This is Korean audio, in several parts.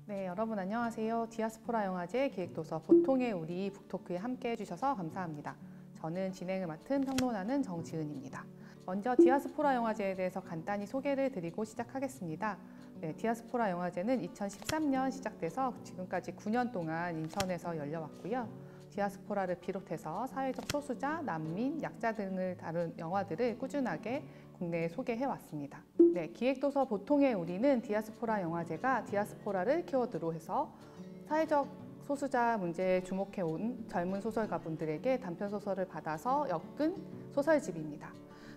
네, 여러분 안녕하세요. 디아스포라 영화제 기획도서 보통의 우리 북토크에 함께 해주셔서 감사합니다. 저는 진행을 맡은 평론하는 정지은입니다. 먼저 디아스포라 영화제에 대해서 간단히 소개를 드리고 시작하겠습니다. 네, 디아스포라 영화제는 2013년 시작돼서 지금까지 9년 동안 인천에서 열려왔고요. 디아스포라를 비롯해서 사회적 소수자, 난민, 약자 등을 다룬 영화들을 꾸준하게 국내에 소개해왔습니다. 네, 기획도서 보통의 우리는 디아스포라 영화제가 디아스포라를 키워드로 해서 사회적 소수자 문제에 주목해온 젊은 소설가분들에게 단편소설을 받아서 엮은 소설집입니다.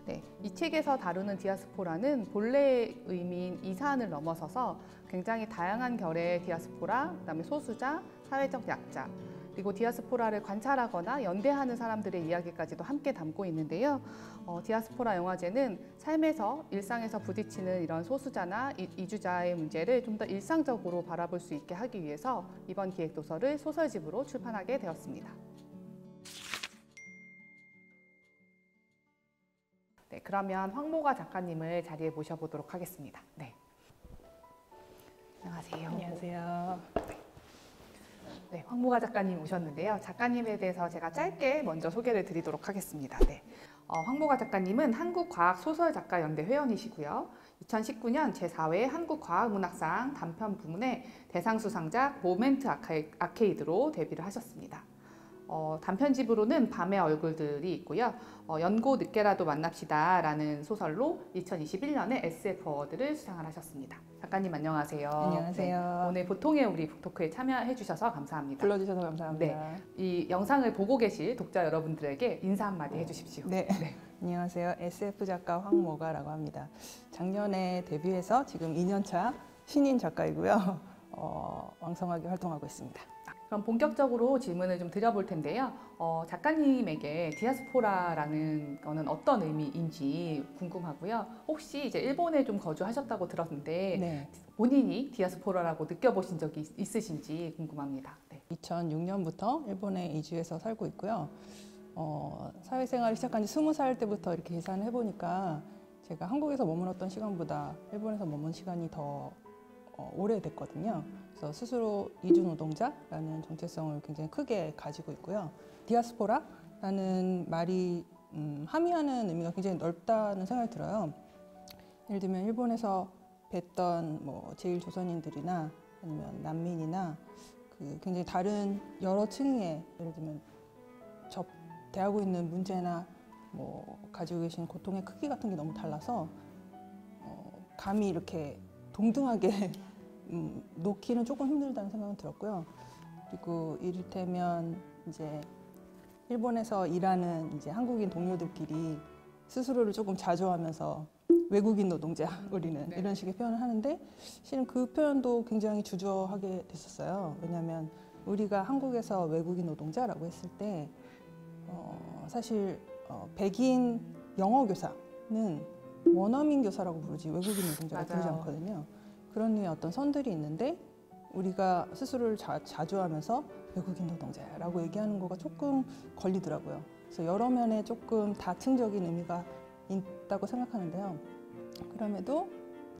네, 이 책에서 다루는 디아스포라는 본래의 의미인 이산을 넘어서서 굉장히 다양한 결의 디아스포라, 그다음에 소수자, 사회적 약자, 그리고 디아스포라를 관찰하거나 연대하는 사람들의 이야기까지도 함께 담고 있는데요. 디아스포라 영화제는 삶에서, 일상에서 부딪히는 이런 소수자나 이주자의 문제를 좀 더 일상적으로 바라볼 수 있게 하기 위해서 이번 기획도서를 소설집으로 출판하게 되었습니다. 네, 그러면 황모가 작가님을 자리에 모셔보도록 하겠습니다. 네. 안녕하세요. 안녕하세요. 네, 황모가 작가님 오셨는데요. 작가님에 대해서 제가 짧게 먼저 소개를 드리도록 하겠습니다. 네. 황모가 작가님은 한국과학소설작가연대 회원이시고요. 2019년 제4회 한국과학문학상 단편 부문의 대상 수상작 모멘트 아케이드로 데뷔를 하셨습니다. 단편집으로는 밤의 얼굴들이 있고요. 연고 늦게라도 만납시다 라는 소설로 2021년에 SF 어워드를 수상을 하셨습니다. 작가님 안녕하세요. 안녕하세요. 네, 오늘 보통의 우리 북토크에 참여해 주셔서 감사합니다. 불러주셔서 감사합니다. 네, 이 영상을 보고 계실 독자 여러분들에게 인사 한마디 해주십시오. 네. 안녕하세요. SF 작가 황모가라고 합니다. 작년에 데뷔해서 지금 2년차 신인 작가이고요. 왕성하게 활동하고 있습니다. 그럼 본격적으로 질문을 좀 드려볼 텐데요. 작가님에게 디아스포라라는 거는 어떤 의미인지 궁금하고요. 혹시 이제 일본에 좀 거주하셨다고 들었는데 네. 본인이 디아스포라라고 느껴보신 적이 있으신지 궁금합니다. 네. 2006년부터 일본에 이주해서 살고 있고요. 사회생활을 시작한 지 20살 때부터 이렇게 계산을 해보니까 제가 한국에서 머물렀던 시간보다 일본에서 머문 시간이 더 오래됐거든요. 그래서 스스로 이주노동자라는 정체성을 굉장히 크게 가지고 있고요. 디아스포라라는 말이 함의하는 의미가 굉장히 넓다는 생각이 들어요. 예를 들면 일본에서 뵀던 뭐 제1조선인들이나 아니면 난민이나 그 굉장히 다른 여러 층의 예를 들면 대하고 있는 문제나 뭐 가지고 계신 고통의 크기 같은 게 너무 달라서 감히 이렇게 동등하게 놓기는 조금 힘들다는 생각은 들었고요. 그리고 이를테면 이제 일본에서 일하는 이제 한국인 동료들끼리 스스로를 조금 자조하면서 외국인 노동자 우리는 네. 이런 식의 표현을 하는데 실은 그 표현도 굉장히 주저하게 됐었어요. 왜냐하면 우리가 한국에서 외국인 노동자라고 했을 때 사실 백인 영어 교사는 원어민 교사라고 부르지 외국인 노동자라고 부르지 않거든요. 그런 류의 어떤 선들이 있는데 우리가 스스로를 자조하면서 외국인 노동자라고 얘기하는 거가 조금 걸리더라고요. 그래서 여러 면에 조금 다층적인 의미가 있다고 생각하는데요. 그럼에도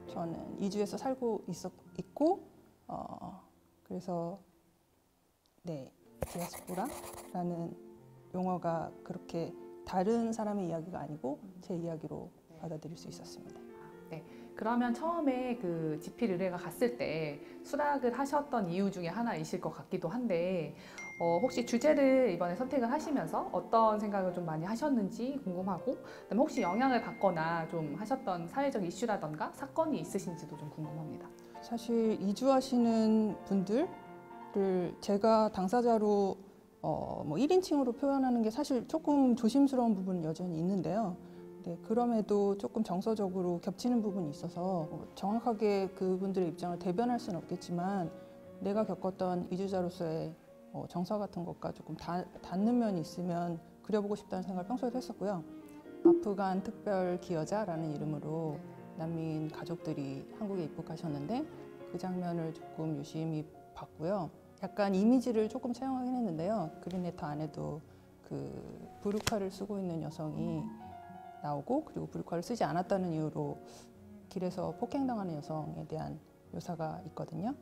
저는 이주해서 살고 있고 그래서 네, 디아스포라라는 용어가 그렇게 다른 사람의 이야기가 아니고 제 이야기로 받아들일 수 있었습니다. 네, 그러면 처음에 그 지필 의뢰가 갔을 때 수락을 하셨던 이유 중에 하나이실 것 같기도 한데 혹시 주제를 이번에 선택을 하시면서 어떤 생각을 좀 많이 하셨는지 궁금하고, 그다음에 혹시 영향을 받거나 좀 하셨던 사회적 이슈라던가 사건이 있으신지도 좀 궁금합니다. 사실 이주하시는 분들을 제가 당사자로 뭐 1인칭으로 표현하는 게 사실 조금 조심스러운 부분은 여전히 있는데요. 네, 그럼에도 조금 정서적으로 겹치는 부분이 있어서 정확하게 그분들의 입장을 대변할 수는 없겠지만 내가 겪었던 이주자로서의 정서 같은 것과 조금 닿는 면이 있으면 그려보고 싶다는 생각을 평소에도 했었고요. 아프간 특별 기여자라는 이름으로 난민 가족들이 한국에 입국하셨는데 그 장면을 조금 유심히 봤고요. 약간 이미지를 조금 차용하긴 했는데요. 그린레터 안에도 그 부르카를 쓰고 있는 여성이 나오고, 그리고 부르카를 쓰지 않았다는 이유로 길에서 폭행당하는 여성에 대한 묘사가 있거든요.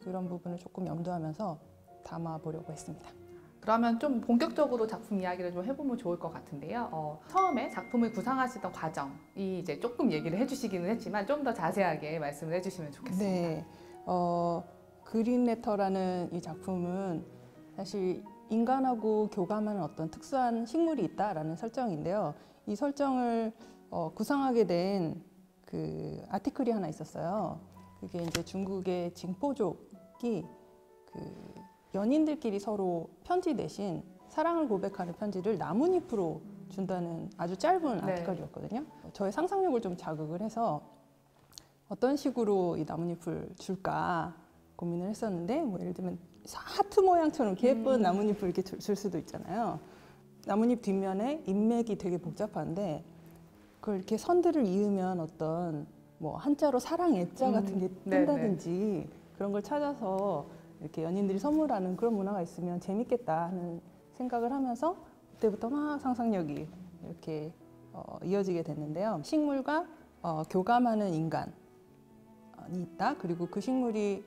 그런 부분을 조금 염두하면서 담아보려고 했습니다. 그러면 좀 본격적으로 작품 이야기를 좀 해보면 좋을 것 같은데요. 처음에 작품을 구상하시던 과정이 이제 조금 얘기를 해주시기는 했지만 좀 더 자세하게 말씀을 해주시면 좋겠습니다. 네, 그린레터라는 이 작품은 사실 인간하고 교감하는 어떤 특수한 식물이 있다라는 설정인데요. 이 설정을 구상하게 된 그 아티클이 하나 있었어요. 그게 이제 중국의 징포족이 그 연인들끼리 서로 편지 대신 사랑을 고백하는 편지를 나뭇잎으로 준다는 아주 짧은 네. 아티클이었거든요. 저의 상상력을 좀 자극을 해서 어떤 식으로 이 나뭇잎을 줄까 고민을 했었는데, 뭐 예를 들면 하트 모양처럼 이렇게 예쁜 나뭇잎을 이렇게 줄 수도 있잖아요. 나뭇잎 뒷면에 인맥이 되게 복잡한데 그걸 이렇게 선들을 이으면 어떤 뭐 한자로 사랑 애자 같은 게 뜬다든지 그런 걸 찾아서 이렇게 연인들이 선물하는 그런 문화가 있으면 재밌겠다 하는 생각을 하면서 그때부터 막 상상력이 이렇게 이어지게 됐는데요. 식물과 교감하는 인간이 있다. 그리고 그 식물이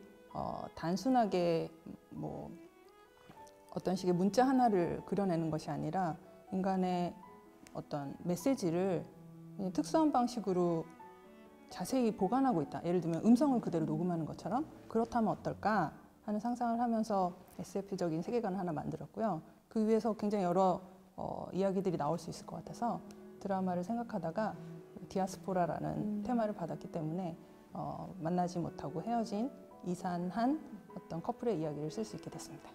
단순하게 뭐 어떤 식의 문자 하나를 그려내는 것이 아니라 인간의 어떤 메시지를 특수한 방식으로 자세히 보관하고 있다. 예를 들면 음성을 그대로 녹음하는 것처럼 그렇다면 어떨까 하는 상상을 하면서 SF적인 세계관을 하나 만들었고요. 그 위에서 굉장히 여러 이야기들이 나올 수 있을 것 같아서 드라마를 생각하다가 디아스포라라는 테마를 받았기 때문에 만나지 못하고 헤어진 이산한 어떤 커플의 이야기를 쓸 수 있게 됐습니다.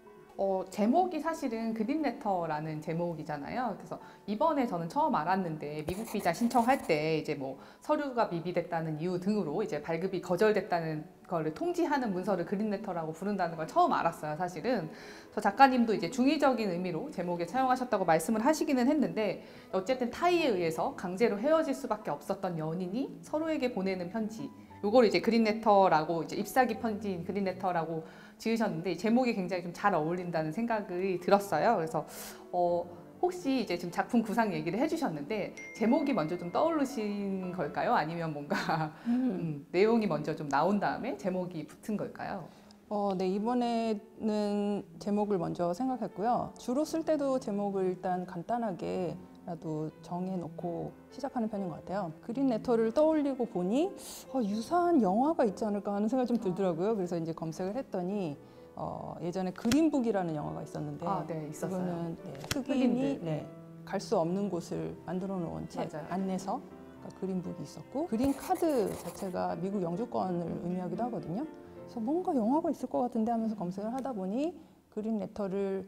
제목이 사실은 그린레터라는 제목이잖아요. 그래서 이번에 저는 처음 알았는데 미국 비자 신청할 때 이제 뭐 서류가 미비됐다는 이유 등으로 이제 발급이 거절됐다는 거를 통지하는 문서를 그린레터라고 부른다는 걸 처음 알았어요, 사실은. 저 작가님도 이제 중의적인 의미로 제목에 사용하셨다고 말씀을 하시기는 했는데 어쨌든 타이에 의해서 강제로 헤어질 수밖에 없었던 연인이 서로에게 보내는 편지. 요걸 이제 그린레터라고 이제 ip사기 편지인 그린레터라고 지으셨는데 제목이 굉장히 좀 잘 어울린다는 생각이 들었어요. 그래서 혹시 이제 지금 작품 구상 얘기를 해주셨는데 제목이 먼저 좀 떠오르신 걸까요? 아니면 뭔가 내용이 먼저 좀 나온 다음에 제목이 붙은 걸까요? 네, 이번에는 제목을 먼저 생각했고요. 주로 쓸 때도 제목을 일단 간단하게라도 정해놓고 시작하는 편인 것 같아요. 그린레터를 떠올리고 보니 유사한 영화가 있지 않을까 하는 생각이 좀 들더라고요. 그래서 이제 검색을 했더니 예전에 그린북이라는 영화가 있었는데 네, 있었어요. 이거는 흑인이 네. 갈 수 없는 곳을 만들어 놓은 책 맞아요. 안내서 그린북이 있었고 그린카드 자체가 미국 영주권을 의미하기도 하거든요. 그래서 뭔가 영화가 있을 것 같은데 하면서 검색을 하다 보니 그린레터를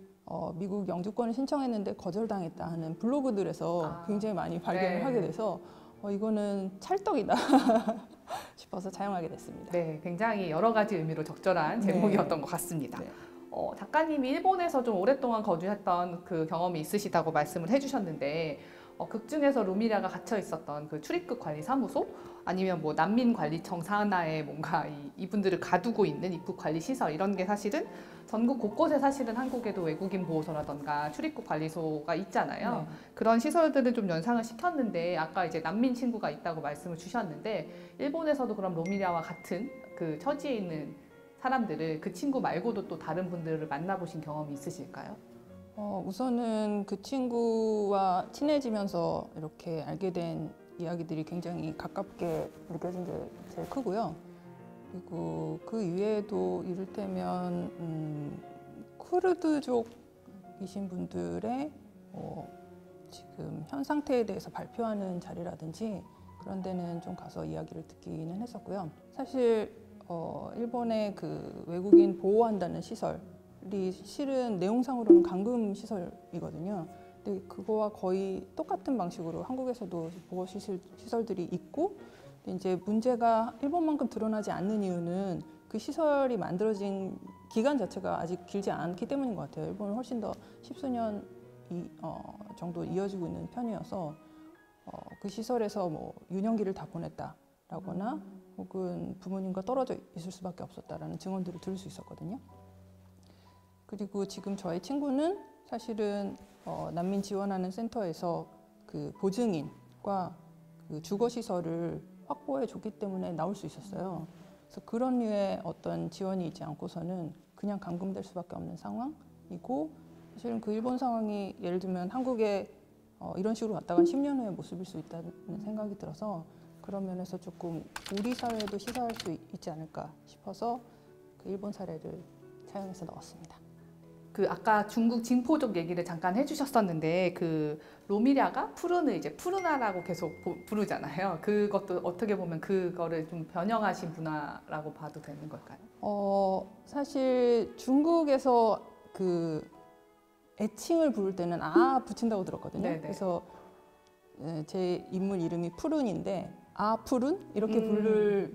미국 영주권을 신청했는데 거절당했다 하는 블로그들에서 굉장히 많이 발견을 하게 돼서 이거는 찰떡이다 싶어서 차용하게 됐습니다. 네, 굉장히 여러 가지 의미로 적절한 제목이었던 것 같습니다. 네. 작가님이 일본에서 좀 오랫동안 거주했던 그 경험이 있으시다고 말씀을 해주셨는데 극 중에서 루미리아가 갇혀 있었던 그 출입국 관리 사무소 아니면 뭐 난민 관리청 산하에 뭔가 이분들을 가두고 있는 입국 관리 시설 이런 게 사실은 전국 곳곳에 사실은 한국에도 외국인 보호소라던가 출입국 관리소가 있잖아요. 네. 그런 시설들을 좀 연상을 시켰는데 아까 이제 난민 친구가 있다고 말씀을 주셨는데 일본에서도 그럼 루미리아와 같은 그 처지에 있는 사람들을 그 친구 말고도 또 다른 분들을 만나보신 경험이 있으실까요? 우선은 그 친구와 친해지면서 이렇게 알게 된 이야기들이 굉장히 가깝게 느껴진 게 제일 크고요. 그리고 그 이외에도 이를테면 쿠르드족이신 분들의 지금 현 상태에 대해서 발표하는 자리라든지 그런 데는 좀 가서 이야기를 듣기는 했었고요. 사실 일본의 그 외국인 보호한다는 시설이 실은 내용상으로는 감금 시설이거든요. 근데 그거와 거의 똑같은 방식으로 한국에서도 보호 시설들이 있고, 근데 이제 문제가 일본만큼 드러나지 않는 이유는 그 시설이 만들어진 기간 자체가 아직 길지 않기 때문인 것 같아요. 일본은 훨씬 더 십수년 정도 이어지고 있는 편이어서 그 시설에서 뭐 유년기를 다 보냈다라거나 혹은 부모님과 떨어져 있을 수밖에 없었다라는 증언들을 들을 수 있었거든요. 그리고 지금 저의 친구는 사실은 난민 지원하는 센터에서 그 보증인과 그 주거 시설을 확보해 줬기 때문에 나올 수 있었어요. 그래서 그런 류의 어떤 지원이 있지 않고서는 그냥 감금될 수밖에 없는 상황이고, 사실은 그 일본 상황이 예를 들면 한국에 이런 식으로 왔다가 10년 후의 모습일 수 있다는 생각이 들어서, 그런 면에서 조금 우리 사회에도 시사할 수 있지 않을까 싶어서 그 일본 사례를 차용해서 넣었습니다. 그 아까 중국 진포족 얘기를 잠깐 해주셨었는데 그 로미랴가 푸른을 이제 푸르나라고 계속 부르잖아요. 그것도 어떻게 보면 그거를 좀 변형하신 문화라고 봐도 되는 걸까요? 사실 중국에서 그 애칭을 부를 때는 아 붙인다고 들었거든요. 네네. 그래서 제 인물 이름이 푸른인데 아 푸른 이렇게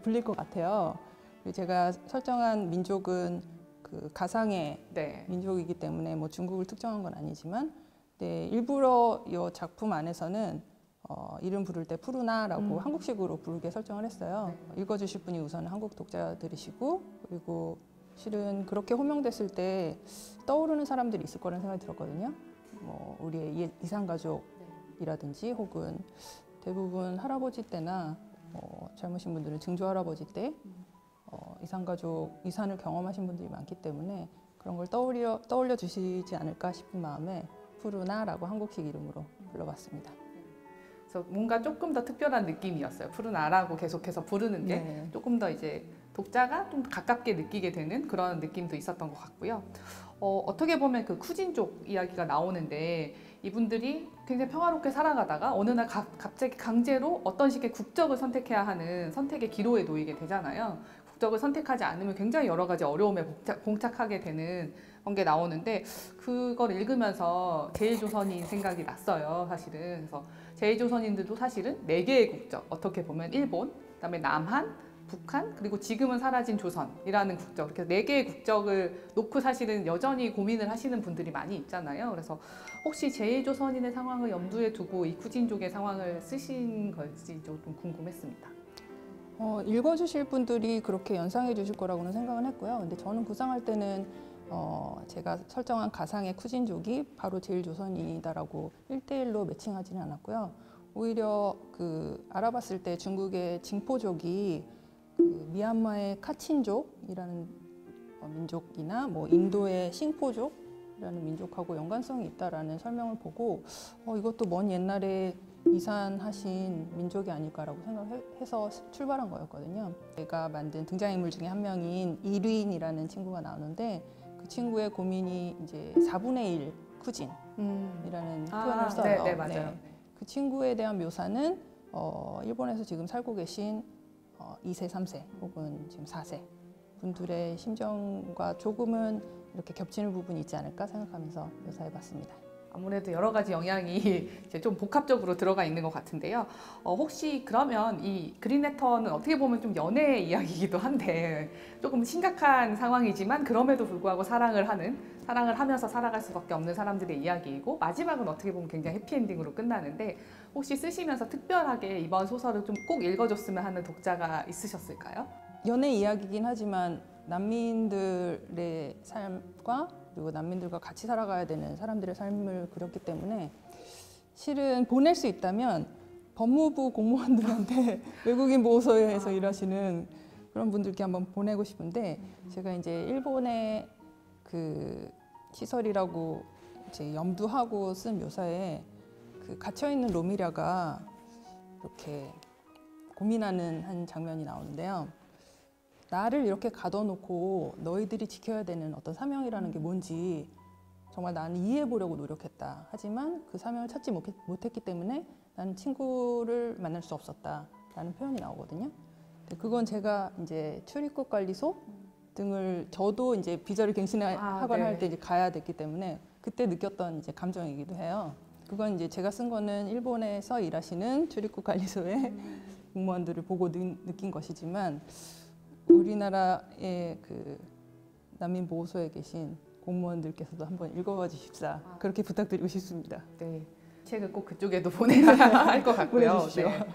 불릴 것 같아요. 그리고 제가 설정한 민족은 그 가상의 네. 민족이기 때문에 뭐 중국을 특정한 건 아니지만, 네, 일부러 이 작품 안에서는 이름 부를 때 푸르나라고 한국식으로 부르게 설정을 했어요. 네. 읽어주실 분이 우선 한국 독자들이시고, 그리고 실은 그렇게 호명됐을 때 떠오르는 사람들이 있을 거라는 생각이 들었거든요. 뭐 우리의 이산가족이라든지 혹은 대부분 할아버지 때나 젊으신 분들은 증조 할아버지 때 이산가족 이산을 경험하신 분들이 많기 때문에 그런 걸 떠올려 주시지 않을까 싶은 마음에 푸르나라고 한국식 이름으로 불러봤습니다. 그래서 뭔가 조금 더 특별한 느낌이었어요. 푸르나라고 계속해서 부르는 게 네. 조금 더 이제 독자가 좀 가깝게 느끼게 되는 그런 느낌도 있었던 것 같고요. 어떻게 보면 그 쿠진족 이야기가 나오는데 이분들이 굉장히 평화롭게 살아가다가 어느 날 갑자기 강제로 어떤 식의 국적을 선택해야 하는 선택의 기로에 놓이게 되잖아요. 국적을 선택하지 않으면 굉장히 여러 가지 어려움에 봉착하게 되는 그런 게 나오는데, 그걸 읽으면서 제일조선인 생각이 났어요, 사실은. 그래서 제일조선인들도 사실은 4개의 국적, 어떻게 보면 일본, 그다음에 남한, 북한, 그리고 지금은 사라진 조선이라는 국적, 이렇게 4개의 국적을 놓고 사실은 여전히 고민을 하시는 분들이 많이 있잖아요. 그래서 혹시 제일조선인의 상황을 염두에 두고 이 쿠진족의 상황을 쓰신 걸지 좀 궁금했습니다. 읽어주실 분들이 그렇게 연상해 주실 거라고는 생각은 했고요. 근데 저는 구상할 때는 제가 설정한 가상의 쿠진족이 바로 제일조선인이다라고 1대1로 매칭하지는 않았고요. 오히려 그 알아봤을 때 중국의 징포족이 그 미얀마의 카친족이라는 민족이나 뭐 인도의 싱포족이라는 민족하고 연관성이 있다라는 설명을 보고 이것도 먼 옛날에 이산하신 민족이 아닐까라고 생각해서 출발한 거였거든요. 제가 만든 등장인물 중에 한 명인 이류인이라는 친구가 나오는데, 그 친구의 고민이 이제 4분의 1 쿠진이라는 표현을 써요. 네, 맞아요. 네. 그 친구에 대한 묘사는 일본에서 지금 살고 계신 2세, 3세 혹은 지금 4세 분들의 심정과 조금은 이렇게 겹치는 부분이 있지 않을까 생각하면서 묘사해봤습니다. 아무래도 여러 가지 영향이 이제 좀 복합적으로 들어가 있는 것 같은데요. 혹시 그러면 이 그린레터는 어떻게 보면 좀 연애 이야기이기도 한데 조금 심각한 상황이지만 그럼에도 불구하고 사랑을 하면서 살아갈 수밖에 없는 사람들의 이야기이고, 마지막은 어떻게 보면 굉장히 해피엔딩으로 끝나는데, 혹시 쓰시면서 특별하게 이번 소설을 좀 꼭 읽어줬으면 하는 독자가 있으셨을까요? 연애 이야기이긴 하지만 난민들의 삶과 그리고 난민들과 같이 살아가야 되는 사람들의 삶을 그렸기 때문에, 실은 보낼 수 있다면 법무부 공무원들한테 외국인 보호소에서 일하시는 그런 분들께 한번 보내고 싶은데, 제가 이제 일본의 그 시설이라고 이제 염두하고 쓴 묘사에 그 갇혀 있는 로미랴가 이렇게 고민하는 한 장면이 나오는데요. 나를 이렇게 가둬놓고 너희들이 지켜야 되는 어떤 사명이라는 게 뭔지 정말 나는 이해해 보려고 노력했다. 하지만 그 사명을 찾지 못했기 때문에 나는 친구를 만날 수 없었다라는 표현이 나오거든요. 근데 그건 제가 이제 출입국 관리소 등을 저도 이제 비자를 갱신하거나 할 때 이제 가야 됐기 때문에 그때 느꼈던 이제 감정이기도 해요. 그건 이제 제가 쓴 거는 일본에서 일하시는 출입국 관리소의 공무원들을 보고 느낀 것이지만, 우리나라의 그 난민 보호소에 계신 공무원들께서도 한번 읽어봐 주십사, 그렇게 부탁드리고 싶습니다. 네, 책을 꼭 그쪽에도 보내야 할 것 같고요. 보내주십시오. 네.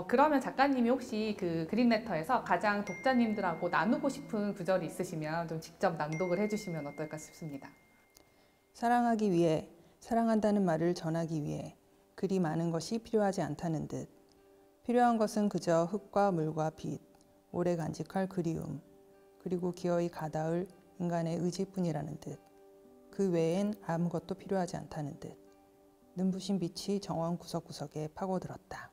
그러면 작가님이 혹시 그 그린레터에서 가장 독자님들하고 나누고 싶은 구절이 있으시면 좀 직접 낭독을 해주시면 어떨까 싶습니다. 사랑하기 위해, 사랑한다는 말을 전하기 위해 그리 많은 것이 필요하지 않다는 듯. 필요한 것은 그저 흙과 물과 빛, 오래 간직할 그리움, 그리고 기어이 가닿을 인간의 의지뿐이라는 듯. 그 외엔 아무것도 필요하지 않다는 듯. 눈부신 빛이 정원 구석구석에 파고들었다.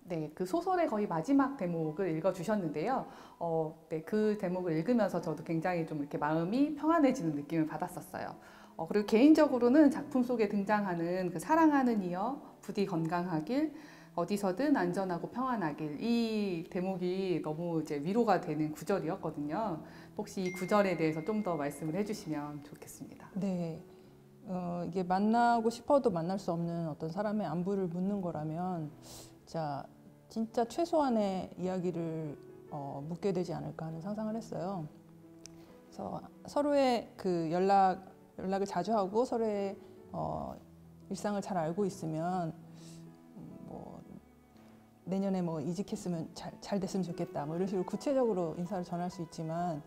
네, 그 소설의 거의 마지막 대목을 읽어주셨는데요. 네, 그 대목을 읽으면서 저도 굉장히 좀 이렇게 마음이 평안해지는 느낌을 받았었어요. 그리고 개인적으로는 작품 속에 등장하는 그 사랑하는 이여 부디 건강하길, 어디서든 안전하고 평안하길, 이 대목이 너무 이제 위로가 되는 구절이었거든요. 혹시 이 구절에 대해서 좀 더 말씀을 해주시면 좋겠습니다. 네, 이게 만나고 싶어도 만날 수 없는 어떤 사람의 안부를 묻는 거라면 진짜 최소한의 이야기를 묻게 되지 않을까 하는 상상을 했어요. 그래서 서로의 그 연락을 자주 하고 서로의 일상을 잘 알고 있으면 뭐 내년에 뭐 이직했으면 잘 됐으면 좋겠다 뭐 이런 식으로 구체적으로 인사를 전할 수 있지만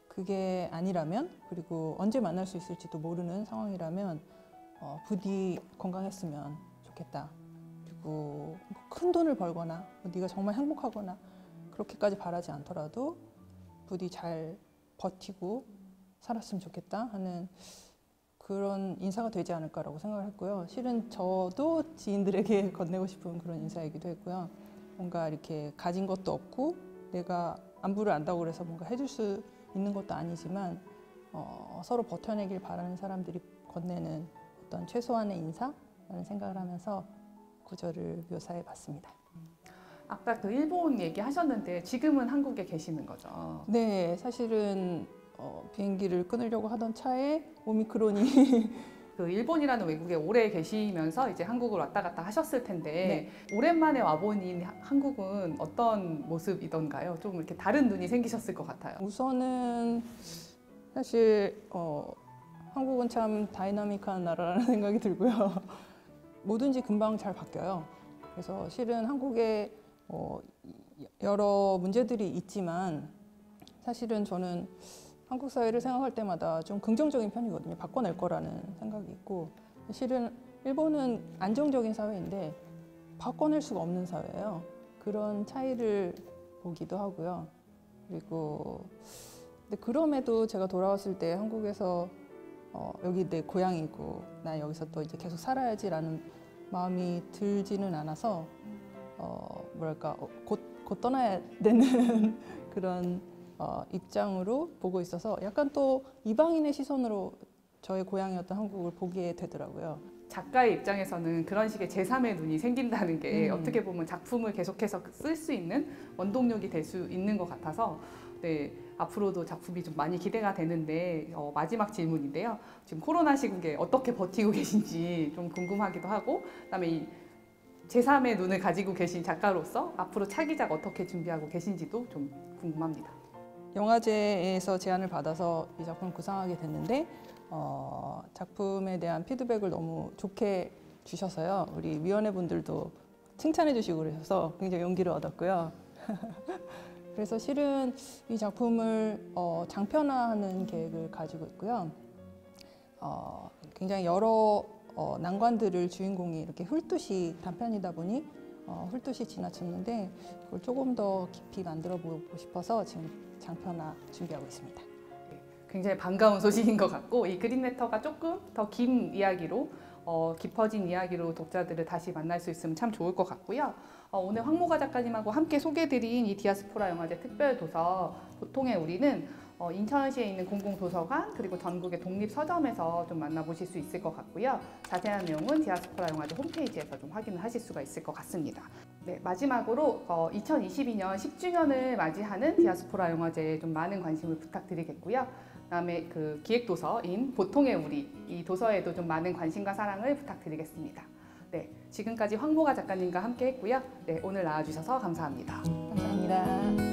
그게 아니라면, 그리고 언제 만날 수 있을지도 모르는 상황이라면 부디 건강했으면 좋겠다. 그리고 큰 돈을 벌거나 네가 정말 행복하거나 그렇게까지 바라지 않더라도 부디 잘 버티고 살았으면 좋겠다 하는 그런 인사가 되지 않을까라고 생각을 했고요. 실은 저도 지인들에게 건네고 싶은 그런 인사이기도 했고요. 뭔가 이렇게 가진 것도 없고 내가 안부를 안다고 그래서 뭔가 해줄 수 있는 것도 아니지만 서로 버텨내길 바라는 사람들이 건네는 어떤 최소한의 인사라는 생각을 하면서 구절을 묘사해 봤습니다. 아까 그 일본 얘기하셨는데 지금은 한국에 계시는 거죠? 네, 사실은 비행기를 끊으려고 하던 차에 오미크론이 그 일본이라는 외국에 오래 계시면서 이제 한국을 왔다 갔다 하셨을 텐데 오랜만에 와보니 한국은 어떤 모습이던가요? 좀 이렇게 다른 눈이 생기셨을 것 같아요. 우선은 사실 한국은 참 다이나믹한 나라라는 생각이 들고요. 뭐든지 금방 잘 바뀌어요. 그래서 실은 한국에 여러 문제들이 있지만 사실은 저는 한국 사회를 생각할 때마다 좀 긍정적인 편이거든요. 바꿔낼 거라는 생각이 있고, 실은 일본은 안정적인 사회인데 바꿔낼 수가 없는 사회예요. 그런 차이를 보기도 하고요. 그리고 근데 그럼에도 제가 돌아왔을 때 한국에서 여기 내 고향이고 나 여기서 또 이제 계속 살아야지라는 마음이 들지는 않아서 뭐랄까 곧 떠나야 되는 그런 입장으로 보고 있어서 약간 또 이방인의 시선으로 저의 고향이었던 한국을 보게 되더라고요. 작가의 입장에서는 그런 식의 제3의 눈이 생긴다는 게 어떻게 보면 작품을 계속해서 쓸 수 있는 원동력이 될 수 있는 것 같아서 네, 앞으로도 작품이 좀 많이 기대가 되는데 마지막 질문인데요. 지금 코로나 시국에 어떻게 버티고 계신지 좀 궁금하기도 하고, 그다음에 이 제3의 눈을 가지고 계신 작가로서 앞으로 차기작 어떻게 준비하고 계신지도 좀 궁금합니다. 영화제에서 제안을 받아서 이 작품을 구상하게 됐는데 작품에 대한 피드백을 너무 좋게 주셔서요. 우리 위원회 분들도 칭찬해 주시고 그러셔서 굉장히 용기를 얻었고요. 그래서 실은 이 작품을 장편화하는 계획을 가지고 있고요. 굉장히 여러 난관들을 주인공이 이렇게 훑듯이 단편이다 보니 훑듯이 지나쳤는데 그걸 조금 더 깊이 만들어 보고 싶어서 지금 장편화 준비하고 있습니다. 굉장히 반가운 소식인 것 같고, 이 그린레터가 조금 더 긴 이야기로 깊어진 이야기로 독자들을 다시 만날 수 있으면 참 좋을 것 같고요. 오늘 황모가 작가님하고 함께 소개해드린 이 디아스포라 영화제 특별도서 보통의 우리는 인천시에 있는 공공도서관 그리고 전국의 독립서점에서 좀 만나보실 수 있을 것 같고요. 자세한 내용은 디아스포라 영화제 홈페이지에서 좀 확인을 하실 수가 있을 것 같습니다. 네, 마지막으로 2022년 10주년을 맞이하는 디아스포라 영화제에 좀 많은 관심을 부탁드리겠고요. 그다음에 그 기획도서인 보통의 우리, 이 도서에도 좀 많은 관심과 사랑을 부탁드리겠습니다. 네, 지금까지 황모가 작가님과 함께 했고요. 네, 오늘 나와주셔서 감사합니다. 감사합니다.